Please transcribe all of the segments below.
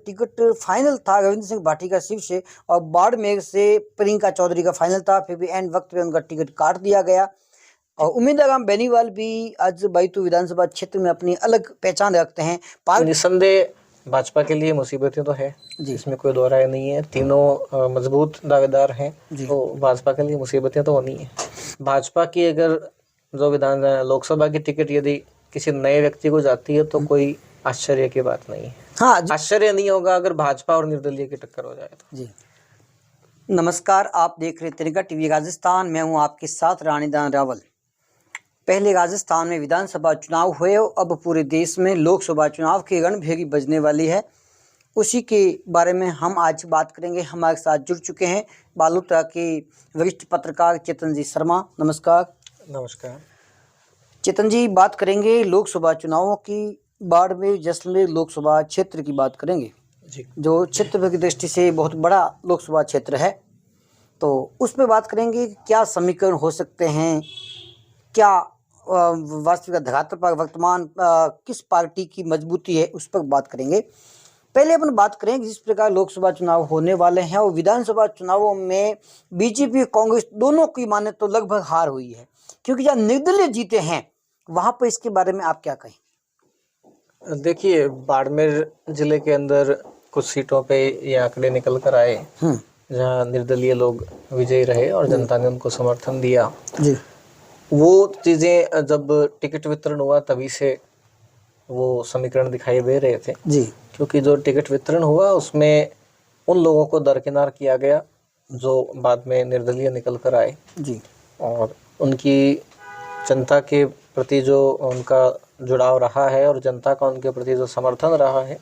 Ticket final था रविंद्र सिंह भाटी का शिव से, और बाड़मेर से प्रियंका चौधरी का फाइनल था, फिर भी एंड वक्त पे उनका टिकट काट दिया गया। और उम्मीदवार राम बेनीवाल भी आज बैतूल विधानसभा क्षेत्र में अपनी अलग पहचान रखते हैं। निस्संदेह भाजपा के लिए मुसीबतें तो है, इसमें कोई दो राय नहीं है। तीनों मजबूत दावेदार हैं, तो भाजपा के लिए मुसीबतें तो होनी है। भाजपा की अगर जो विधान लोकसभा की टिकट यदि किसी नए व्यक्ति को जाती है तो कोई आश्चर्य की बात नहीं है। हाँ, आश्चर्य नहीं होगा अगर भाजपा और निर्दलीय की टक्कर हो जाए तो। जी नमस्कार, आप देख रहे तिनका टीवी राजस्थान। मैं हूं आपके साथ रानीदान रावल। पहले राजस्थान में विधानसभा चुनाव हुए, अब पूरे देश में लोकसभा चुनाव की रणभेरी बजने वाली है। उसी के बारे में हम आज बात करेंगे। हमारे साथ जुड़ चुके हैं बालोतरा के वरिष्ठ पत्रकार चेतन जी शर्मा। नमस्कार। नमस्कार चेतन जी, बात करेंगे लोकसभा चुनावों की। बाड़मेर जैसलमेर लोकसभा क्षेत्र की बात करेंगे जी, जो क्षेत्र की दृष्टि से बहुत बड़ा लोकसभा क्षेत्र है, तो उस पर बात करेंगे। क्या समीकरण हो सकते हैं, क्या वास्तविक धरातल पर वर्तमान किस पार्टी की मजबूती है, उस पर बात करेंगे। पहले अपन बात करें जिस प्रकार लोकसभा चुनाव होने वाले हैं और विधानसभा चुनावों में बीजेपी कांग्रेस दोनों की माने तो लगभग हार हुई है, क्योंकि जहाँ निर्दलीय जीते हैं वहां पर इसके बारे में आप क्या कहें? देखिए, बाड़मेर जिले के अंदर कुछ सीटों पे ये आंकड़े निकल कर आए जहां निर्दलीय लोग विजयी रहे और जनता ने उनको समर्थन दिया। जी, वो चीज़ें जब टिकट वितरण हुआ तभी से वो समीकरण दिखाई दे रहे थे जी, क्योंकि जो टिकट वितरण हुआ उसमें उन लोगों को दरकिनार किया गया जो बाद में निर्दलीय निकल कर आए जी, और उनकी जनता के प्रति जो उनका जुड़ाव रहा है और जनता का उनके प्रति जो समर्थन रहा है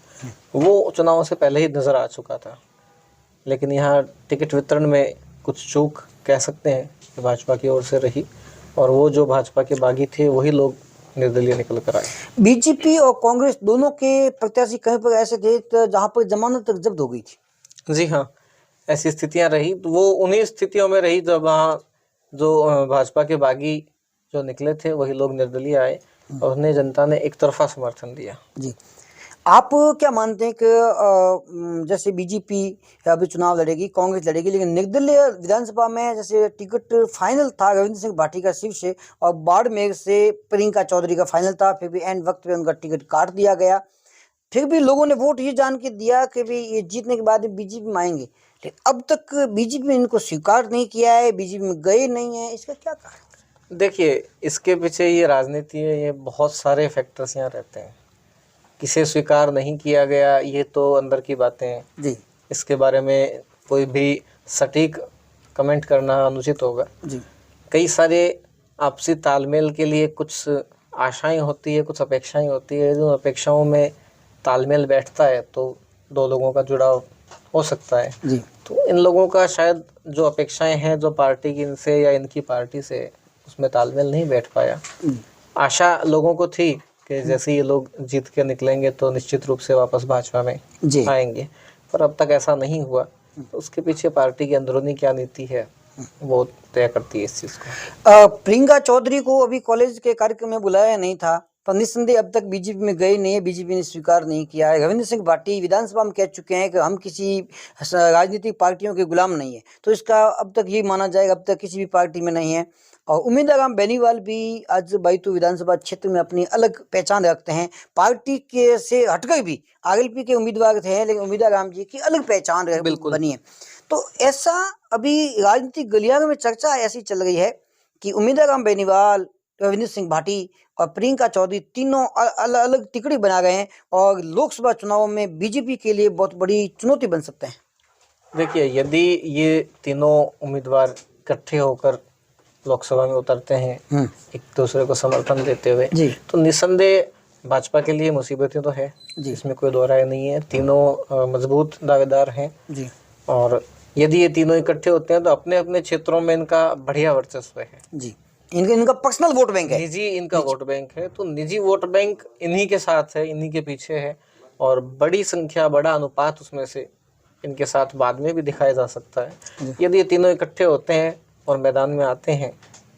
वो चुनावों से पहले ही नज़र आ चुका था। लेकिन यहाँ टिकट वितरण में कुछ चूक कह सकते हैं कि भाजपा की ओर से रही और वो जो भाजपा के बागी थे वही लोग निर्दलीय निकल कर आए। बीजेपी और कांग्रेस दोनों के प्रत्याशी कहीं पर ऐसे थे जहां पर जमानत तक जब्त हो गई थी। जी हाँ, ऐसी स्थितियां रही। तो वो उन्हीं स्थितियों में रही जब वहाँ जो भाजपा के बागी जो निकले थे वही लोग निर्दलीय आए और उन्हें जनता ने एक तरफा समर्थन दिया। जी, आप क्या मानते हैं कि जैसे बीजेपी अभी चुनाव लड़ेगी, कांग्रेस लड़ेगी, लेकिन निर्दलीय विधानसभा में जैसे टिकट फाइनल था रविंद्र सिंह भाटी का शिव से, और बाड़मेर से प्रियंका चौधरी का फाइनल था, फिर भी एंड वक्त पे उनका टिकट काट दिया गया। फिर भी लोगों ने वोट ये जान के दिया कि भाई ये जीतने के बाद बीजेपी में आएंगे, लेकिन अब तक बीजेपी ने इनको स्वीकार नहीं किया है, बीजेपी में गए नहीं है। इसका क्या कारण? देखिए, इसके पीछे ये राजनीति है, ये बहुत सारे फैक्टर्स यहाँ रहते हैं। किसे स्वीकार नहीं किया गया ये तो अंदर की बातें हैं जी, इसके बारे में कोई भी सटीक कमेंट करना अनुचित होगा। जी, कई सारे आपसी तालमेल के लिए कुछ आशाएं होती है, कुछ अपेक्षाएं होती है। जो अपेक्षाओं में तालमेल बैठता है तो दो लोगों का जुड़ाव हो सकता है। जी, तो इन लोगों का शायद जो अपेक्षाएं हैं जो पार्टी की इनसे या इनकी पार्टी से उसमें तालमेल नहीं बैठ पाया। आशा लोगों को थी कि जैसे ये लोग जीत के निकलेंगे तो निश्चित रूप से वापस भाजपा में आएंगे, पर अब तक ऐसा नहीं हुआ। तो उसके पीछे पार्टी की अंदरूनी क्या नीति है वो तय करती है इस चीज़ को। प्रियंका चौधरी को अभी कॉलेज के कार्यक्रम में बुलाया नहीं था, पर निस्संदेह अब तक बीजेपी में गए नहीं है, बीजेपी ने स्वीकार नहीं किया है। रविंद्र सिंह भाटी विधानसभा में कह चुके हैं कि हम किसी राजनीतिक पार्टियों के गुलाम नहीं है, तो इसका अब तक ये माना जाएगा अब तक किसी भी पार्टी में नहीं है। और उम्मीदवार राम बेनीवाल भी आज बैतूल विधानसभा क्षेत्र में अपनी अलग पहचान रखते हैं। पार्टी के से हटकर भी आरएलपी के उम्मीदवार थे, लेकिन उम्मीदवार राम जी की अलग पहचान बनी है। तो ऐसा अभी राजनीतिक गलियारों में चर्चा ऐसी चल रही है कि उम्मीदवार राम बेनीवाल, रविंद्र सिंह भाटी और प्रियंका चौधरी तीनों अलग अलग टिकड़ी बना गए हैं और लोकसभा चुनावों में बीजेपी के लिए बहुत बड़ी चुनौती बन सकते हैं। देखिए, यदि ये तीनों उम्मीदवार इकट्ठे होकर लोकसभा में उतरते हैं एक दूसरे को समर्थन देते हुए, तो निस्संदेह भाजपा के लिए मुसीबतें तो है, इसमें कोई दो राय नहीं है। तीनों मजबूत दावेदार हैं जी, और यदि ये तीनों इकट्ठे होते हैं तो अपने अपने क्षेत्रों में इनका बढ़िया वर्चस्व है जी। इनका पर्सनल वोट बैंक है, निजी इनका वोट बैंक है। तो निजी वोट बैंक इन्हीं के साथ है, इन्हीं के पीछे है और बड़ी संख्या, बड़ा अनुपात उसमें से इनके साथ बाद में भी दिखाया जा सकता है। यदि ये तीनों इकट्ठे होते हैं और मैदान में आते हैं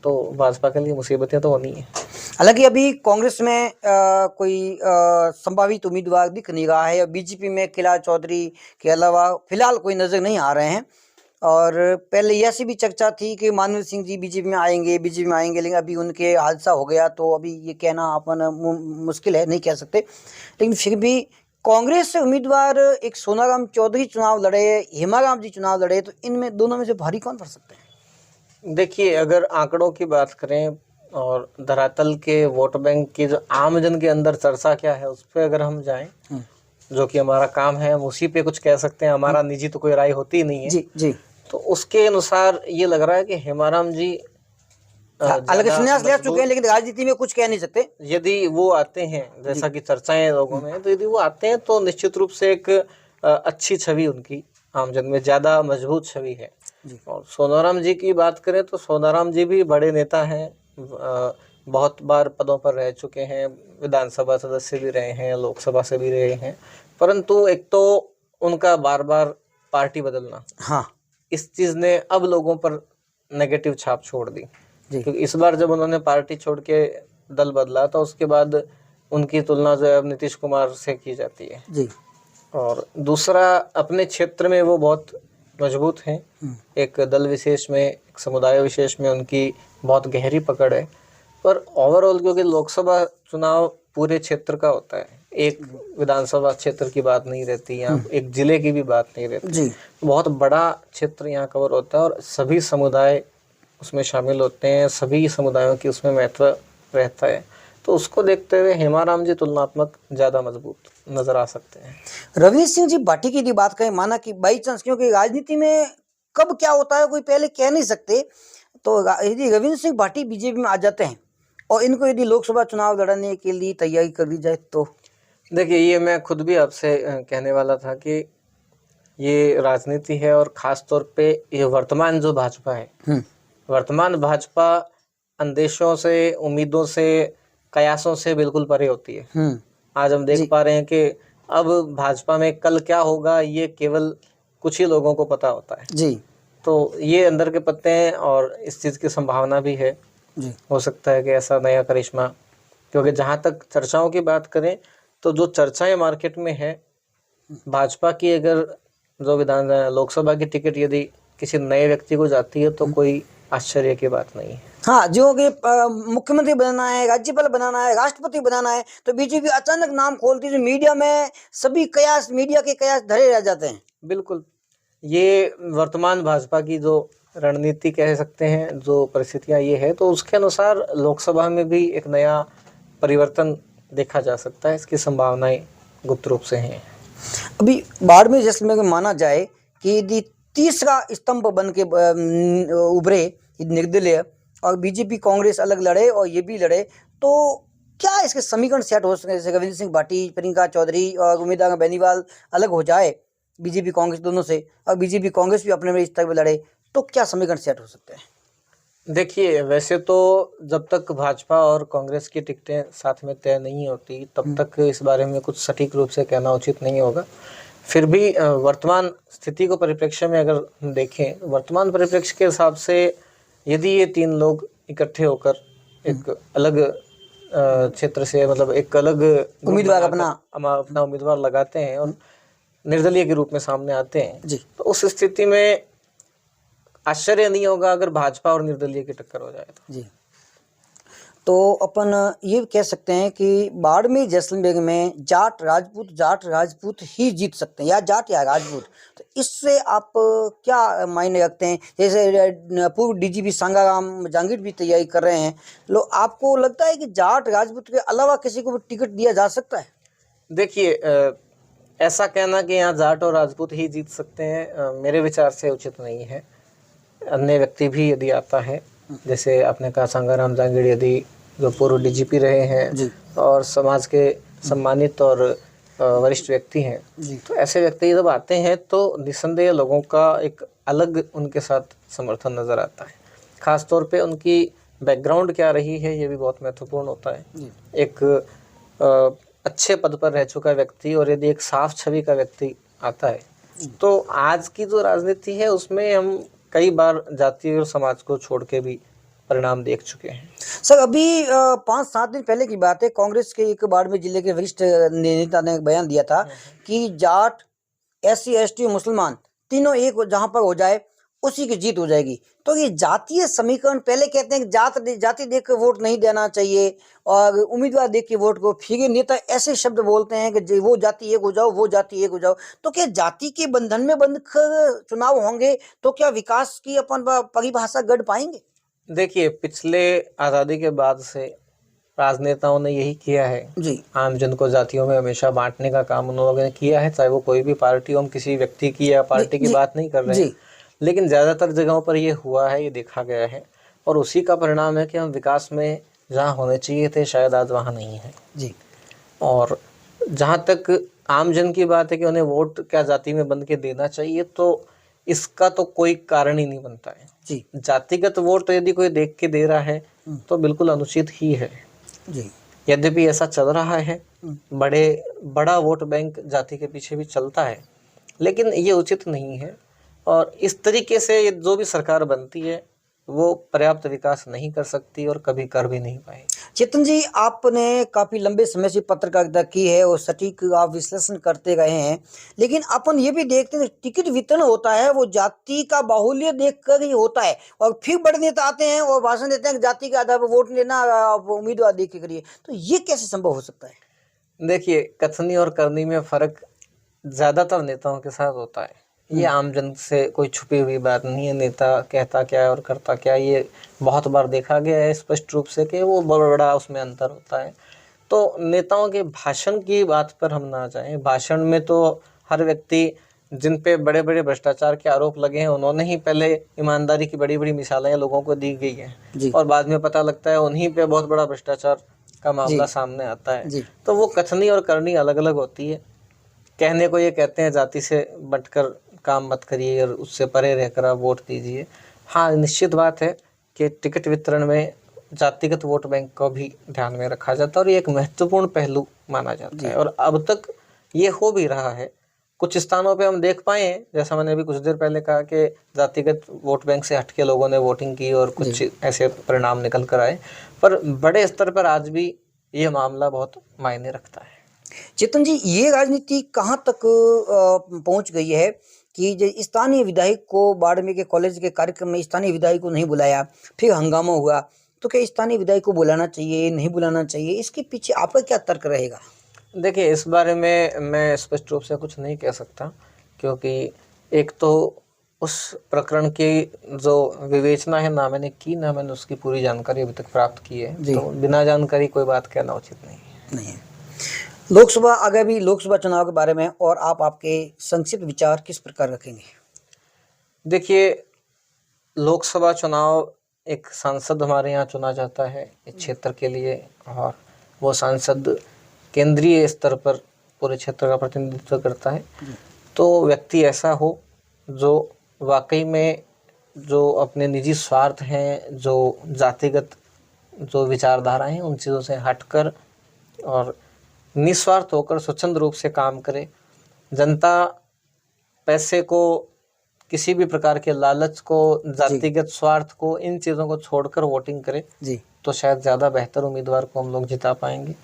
तो भाजपा के लिए मुसीबतें तो होनी है। हालांकि अभी कांग्रेस में कोई संभावित उम्मीदवार दिख नहीं रहा है, और बीजेपी में किला चौधरी के अलावा फिलहाल कोई नजर नहीं आ रहे हैं। और पहले ऐसी भी चर्चा थी कि मानवीर सिंह जी बीजेपी में आएंगे, लेकिन अभी उनके हादसा हो गया, तो अभी ये कहना अपन मुश्किल है, नहीं कह सकते। लेकिन फिर भी कांग्रेस से उम्मीदवार एक सोनाराम चौधरी चुनाव लड़े, हेमाराम जी चुनाव लड़े, तो इनमें दोनों में से भारी कौन पड़ सकते हैं? देखिए, अगर आंकड़ों की बात करें और धरातल के वोट बैंक की जो आम जन के अंदर चर्चा क्या है, उस पर अगर हम जाएं, जो कि हमारा काम है, हम उसी पे कुछ कह सकते हैं। हमारा निजी तो कोई राय होती ही नहीं है। जी जी। तो उसके अनुसार ये लग रहा है कि हेमाराम जी अलग संन्यास ले चुके हैं, लेकिन राजनीति में कुछ कह नहीं सकते। यदि वो आते हैं, जैसा कि चर्चाएं लोगों में, तो यदि वो आते हैं तो निश्चित रूप से एक अच्छी छवि उनकी आमजन में ज्यादा मजबूत छवि है। और सोनाराम जी की बात करें तो सोनाराम जी भी बड़े नेता हैं, बहुत बार पदों पर रह चुके हैं, विधानसभा सदस्य भी रहे हैं, लोकसभा से भी रहे हैं। परंतु एक तो उनका बार बार पार्टी बदलना, हाँ, इस चीज ने अब लोगों पर नेगेटिव छाप छोड़ दी। क्योंकि इस बार जब उन्होंने पार्टी छोड़ के दल बदला, तो उसके बाद उनकी तुलना जो है अब नीतीश कुमार से की जाती है जी। और दूसरा, अपने क्षेत्र में वो बहुत मजबूत हैं। एक दल विशेष में, एक समुदाय विशेष में उनकी बहुत गहरी पकड़ है। पर ओवरऑल, क्योंकि लोकसभा चुनाव पूरे क्षेत्र का होता है, एक विधानसभा क्षेत्र की बात नहीं रहती, यहाँ एक जिले की भी बात नहीं रहती जी। बहुत बड़ा क्षेत्र यहाँ कवर होता है और सभी समुदाय उसमें शामिल होते हैं, सभी समुदायों की उसमें महत्व रहता है। तो उसको देखते हुए हेमाराम जी तुलनात्मक ज़्यादा मजबूत नजर आ सकते हैं। रविंद्र सिंह जी बाटी की यदि बात करें, माना कि बाई चांस, क्योंकि राजनीति में कब क्या होता है कोई पहले कह नहीं सकते, तो यदि रविंद्र सिंह बाटी बीजेपी में आ जाते हैं और इनको यदि लोकसभा चुनाव लड़ने के लिए तैयारी कर दी जाए तो? देखिए, ये मैं खुद भी आपसे कहने वाला था कि ये राजनीति है, और ख़ास तौर पे ये वर्तमान जो भाजपा है, वर्तमान भाजपा अंदेशों से, उम्मीदों से, कयासों से बिल्कुल परे होती है। आज हम देख पा रहे हैं कि अब भाजपा में कल क्या होगा ये केवल कुछ ही लोगों को पता होता है जी। तो ये अंदर के पत्ते हैं, और इस चीज़ की संभावना भी है जी। हो सकता है कि ऐसा नया करिश्मा, क्योंकि जहाँ तक चर्चाओं की बात करें तो जो चर्चाएं मार्केट में है, भाजपा की अगर जो विधान लोकसभा की टिकट यदि किसी नए व्यक्ति को जाती है तो कोई आश्चर्य की बात नहीं है। हाँ, जो कि मुख्यमंत्री बनाना है, राज्यपाल बनाना है, राष्ट्रपति बनाना है, तो बीजेपी अचानक नाम खोलती है, मीडिया में सभी कयास, मीडिया के कयास धरे रह जाते हैं। बिल्कुल, ये वर्तमान भाजपा की जो रणनीति कह सकते हैं, जो परिस्थितियां ये है, तो उसके अनुसार लोकसभा में भी एक नया परिवर्तन देखा जा सकता है। इसकी संभावनाएं गुप्त रूप से हैं। अभी बाड़मेर जैसलमेर में माना जाए कि यदि तीसरा स्तंभ बन के उभरे निर्दलीय, और बीजेपी कांग्रेस अलग लड़े और ये भी लड़े, तो क्या इसके समीकरण सेट हो सके? जैसे रविंद्र सिंह भाटी, प्रियंका चौधरी और उम्मीदवार बेनीवाल अलग हो जाए बीजेपी कांग्रेस दोनों से, और बीजेपी कांग्रेस भी अपने में स्तर पर लड़े, तो क्या समीकरण सेट हो सकते हैं? देखिए, वैसे तो जब तक भाजपा और कांग्रेस की टिकटें साथ में तय नहीं होती, तब तक इस बारे में कुछ सटीक रूप से कहना उचित नहीं होगा। फिर भी वर्तमान स्थिति को परिप्रेक्ष्य में अगर देखें, वर्तमान परिप्रेक्ष्य के हिसाब से यदि ये तीन लोग इकट्ठे होकर एक अलग क्षेत्र से, मतलब एक अलग उम्मीदवार अपना उम्मीदवार लगाते हैं और निर्दलीय के रूप में सामने आते हैं जी, तो उस स्थिति में आश्चर्य नहीं होगा अगर भाजपा और निर्दलीय की टक्कर हो जाए तो। जी। तो अपन ये कह सकते हैं कि बाड़मेर जैसलमेर में जाट राजपूत ही जीत सकते हैं, या जाट या राजपूत। तो इससे आप क्या मायने रखते हैं? जैसे पूर्व डीजीपी सांगाराम जहांगीर भी तैयारी कर रहे हैं, आपको लगता है कि जाट राजपूत के अलावा किसी को भी टिकट दिया जा सकता है? देखिए, ऐसा कहना कि यहाँ जाट और राजपूत ही जीत सकते हैं मेरे विचार से उचित नहीं है। अन्य व्यक्ति भी यदि आता है, जैसे आपने कहा सांगाराम जहांगीर यदि जो पूर्व डीजीपी रहे हैं और समाज के सम्मानित और वरिष्ठ व्यक्ति हैं, तो ऐसे व्यक्ति जब आते हैं तो निस्संदेह लोगों का एक अलग उनके साथ समर्थन नज़र आता है। खास तौर पे उनकी बैकग्राउंड क्या रही है ये भी बहुत महत्वपूर्ण होता है। एक अच्छे पद पर रह चुका व्यक्ति और यदि एक साफ छवि का व्यक्ति आता है तो आज की जो राजनीति है उसमें हम कई बार जाति और समाज को छोड़ के भी परिणाम देख चुके हैं। सर अभी 5-7 दिन पहले की बात है, कांग्रेस के एक बाड़मेर जिले के वरिष्ठ नेता ने एक बयान दिया था कि जाट, SC ST मुसलमान तीनों एक जहां पर हो जाए उसी की जीत हो जाएगी। तो ये जातीय समीकरण, पहले कहते हैं कि जाति देख कर वोट नहीं देना चाहिए और उम्मीदवार देख के वोट को, फिर ये नेता ऐसे शब्द बोलते हैं कि वो जाति एक हो जाओ, वो जाति एक हो जाओ। तो क्या जाति के बंधन में बंध कर चुनाव होंगे तो क्या विकास की अपन परिभाषा गढ़ पाएंगे? देखिए, पिछले आज़ादी के बाद से राजनेताओं ने यही किया है जी, आम जन को जातियों में हमेशा बांटने का काम उन लोगों ने किया है, चाहे वो कोई भी पार्टी हो। हम किसी व्यक्ति की या पार्टी की बात नहीं कर रहे हैं, लेकिन ज़्यादातर जगहों पर ये हुआ है, ये देखा गया है। और उसी का परिणाम है कि हम विकास में जहाँ होने चाहिए थे शायद आज वहाँ नहीं है जी। और जहाँ तक आम जन की बात है कि उन्हें वोट क्या जाति में बंध के देना चाहिए, तो इसका तो कोई कारण ही नहीं बनता है जी। जातिगत वोट यदि कोई देख के दे रहा है तो बिल्कुल अनुचित ही है जी। यद्यपि ऐसा चल रहा है, बड़ा वोट बैंक जाति के पीछे भी चलता है, लेकिन ये उचित नहीं है। और इस तरीके से ये जो भी सरकार बनती है वो पर्याप्त विकास नहीं कर सकती और कभी कर भी नहीं पाएगी। चेतन जी, आपने काफी लंबे समय से पत्रकारिता की है और सटीक आप विश्लेषण करते रहे हैं, लेकिन अपन ये भी देखते हैं टिकट वितरण होता है वो जाति का बाहुल्य देखकर ही होता है और फिर बड़े नेता आते हैं और भाषण देते हैं कि जाति के आधार पर वोट लेना, आप उम्मीदवार देख के करिए। तो ये कैसे संभव हो सकता है? देखिए, कथनी और करनी में फर्क ज्यादातर नेताओं के साथ होता है। ये आम जन से कोई छुपी हुई बात नहीं है। नेता कहता क्या है और करता क्या, ये बहुत बार देखा गया है स्पष्ट रूप से कि वो बड़ा उसमें अंतर होता है। तो नेताओं के भाषण की बात पर हम ना जाएं। भाषण में तो हर व्यक्ति जिन पे बड़े बड़े भ्रष्टाचार के आरोप लगे हैं उन्होंने ही पहले ईमानदारी की बड़ी बड़ी मिसालें लोगों को दी गई हैं और बाद में पता लगता है उन्हीं पे बहुत बड़ा भ्रष्टाचार का मामला सामने आता है। तो वो कथनी और करनी अलग अलग होती है। कहने को ये कहते हैं जाति से बटकर काम मत करिए और उससे परे रहकर आप वोट दीजिए। हाँ, निश्चित बात है कि टिकट वितरण में जातिगत वोट बैंक को भी ध्यान में रखा जाता है और ये एक महत्वपूर्ण पहलू माना जाता है और अब तक ये हो भी रहा है। कुछ स्थानों पे हम देख पाए हैं, जैसा मैंने अभी कुछ देर पहले कहा कि जातिगत वोट बैंक से हटके लोगों ने वोटिंग की और कुछ ऐसे परिणाम निकल कर आए, पर बड़े स्तर पर आज भी ये मामला बहुत मायने रखता है। चेतन जी, ये राजनीति कहाँ तक पहुंच गई है कि स्थानीय विधायक को बाड़मेर के कॉलेज के कार्यक्रम में स्थानीय विधायक को नहीं बुलाया, फिर हंगामा हुआ, तो क्या स्थानीय विधायक को बुलाना चाहिए, नहीं बुलाना चाहिए? इसके पीछे आपका क्या तर्क रहेगा? देखिए, इस बारे में मैं स्पष्ट रूप से कुछ नहीं कह सकता, क्योंकि एक तो उस प्रकरण की जो विवेचना है ना मैंने की, ना मैंने उसकी पूरी जानकारी अभी तक प्राप्त की है, तो बिना जानकारी कोई बात कहना उचित नहीं है। लोकसभा, आगामी लोकसभा चुनाव के बारे में और आपके संक्षिप्त विचार किस प्रकार रखेंगे? देखिए, लोकसभा चुनाव एक सांसद हमारे यहाँ चुना जाता है इस क्षेत्र के लिए और वो सांसद केंद्रीय स्तर पर पूरे क्षेत्र का प्रतिनिधित्व करता है। तो व्यक्ति ऐसा हो जो वाकई में जो अपने निजी स्वार्थ हैं, जो जातिगत जो विचारधाराएं हैं, उन चीज़ों से हटकर और निस्वार्थ होकर स्वच्छंद रूप से काम करे। जनता पैसे को, किसी भी प्रकार के लालच को, जातिगत स्वार्थ को, इन चीज़ों को छोड़कर वोटिंग करे तो शायद ज़्यादा बेहतर उम्मीदवार को हम लोग जिता पाएंगे।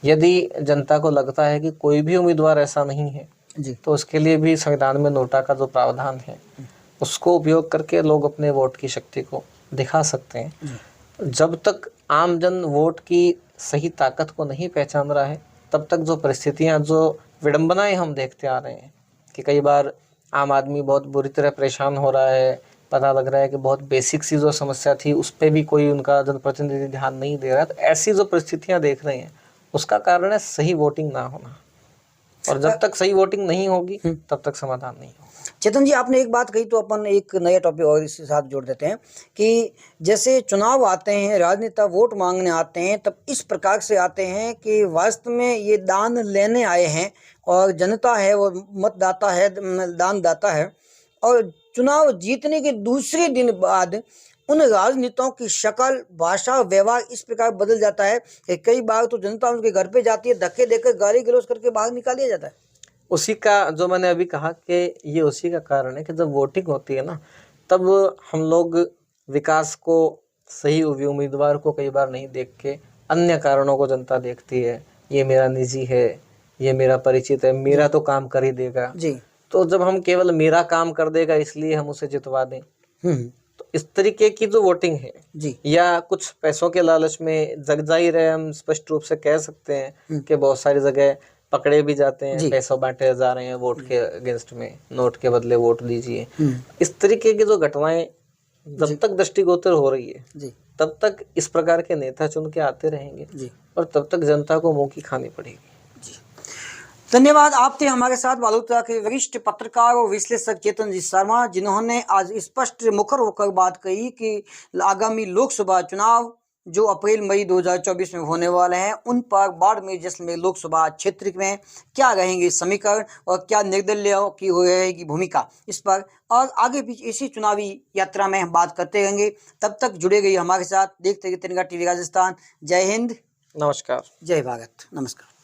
यदि जनता को लगता है कि कोई भी उम्मीदवार ऐसा नहीं है तो उसके लिए भी संविधान में नोटा का जो प्रावधान है उसको उपयोग करके लोग अपने वोट की शक्ति को दिखा सकते हैं। जब तक आमजन वोट की सही ताकत को नहीं पहचान रहा है तब तक जो परिस्थितियां, जो विडंबनाएं हम देखते आ रहे हैं कि कई बार आम आदमी बहुत बुरी तरह परेशान हो रहा है, पता लग रहा है कि बहुत बेसिक सी जो समस्या थी उस पर भी कोई उनका जनप्रतिनिधि ध्यान नहीं दे रहा है, तो ऐसी जो परिस्थितियां देख रहे हैं उसका कारण है सही वोटिंग ना होना। और जब तक सही वोटिंग नहीं होगी तब तक समाधान नहीं होगा। चेतन जी, आपने एक बात कही तो अपन एक नया टॉपिक और इसके साथ जोड़ देते हैं कि जैसे चुनाव आते हैं, राजनेता वोट मांगने आते हैं, तब इस प्रकार से आते हैं कि वास्तव में ये दान लेने आए हैं और जनता है वो मतदाता है, दानदाता है, और चुनाव जीतने के दूसरे दिन बाद उन राजनेताओं की शक्ल, भाषा, व्यवहार इस प्रकार बदल जाता है कि कई बार तो जनता उनके घर पे जाती है, धक्के देकर गाली गलौज करके बाहर निकाल दिया जाता है। उसी का, जो मैंने अभी कहा कि ये उसी का कारण है कि जब वोटिंग होती है ना तब हम लोग विकास को सही उम्मीदवार को कई बार नहीं देख के अन्य कारणों को जनता देखती है। ये मेरा निजी है, ये मेरा परिचित है, मेरा तो काम कर ही देगा जी। तो जब हम केवल मेरा काम कर देगा इसलिए हम उसे जितवा दें, तो इस तरीके की जो वोटिंग है जी। या कुछ पैसों के लालच में जग जाहिर है, हम स्पष्ट रूप से कह सकते हैं कि बहुत सारी जगह पकड़े भी जाते हैं, पैसा बांटे जा रहे हैं वोट के अगेंस्ट में, नोट के बदले वोट दीजिए। इस तरीके की जो घटनाएं जब तक दृष्टिगोचर हो रही है जी। तब तक इस प्रकार के नेता चुन के आते रहेंगे जी। और तब तक जनता को मुंह की खानी पड़ेगी। धन्यवाद। आप थे हमारे साथ बालोतरा के वरिष्ठ पत्रकार और विश्लेषक चेतन जी शर्मा, जिन्होंने आज स्पष्ट मुखर होकर बात कही कि आगामी लोकसभा चुनाव जो अप्रैल मई 2024 में होने वाले हैं उन पर बाड़मेर जैसलमेर लोकसभा क्षेत्र में क्या रहेंगे समीकरण और क्या निर्दलीयों की हो रहेगी भूमिका, इस पर और आगे भी इसी चुनावी यात्रा में हम बात करते रहेंगे। तब तक जुड़े रहिए हमारे साथ, देखते रहिए तिरंगा टीवी राजस्थान। जय हिंद, नमस्कार, जय भारत, नमस्कार।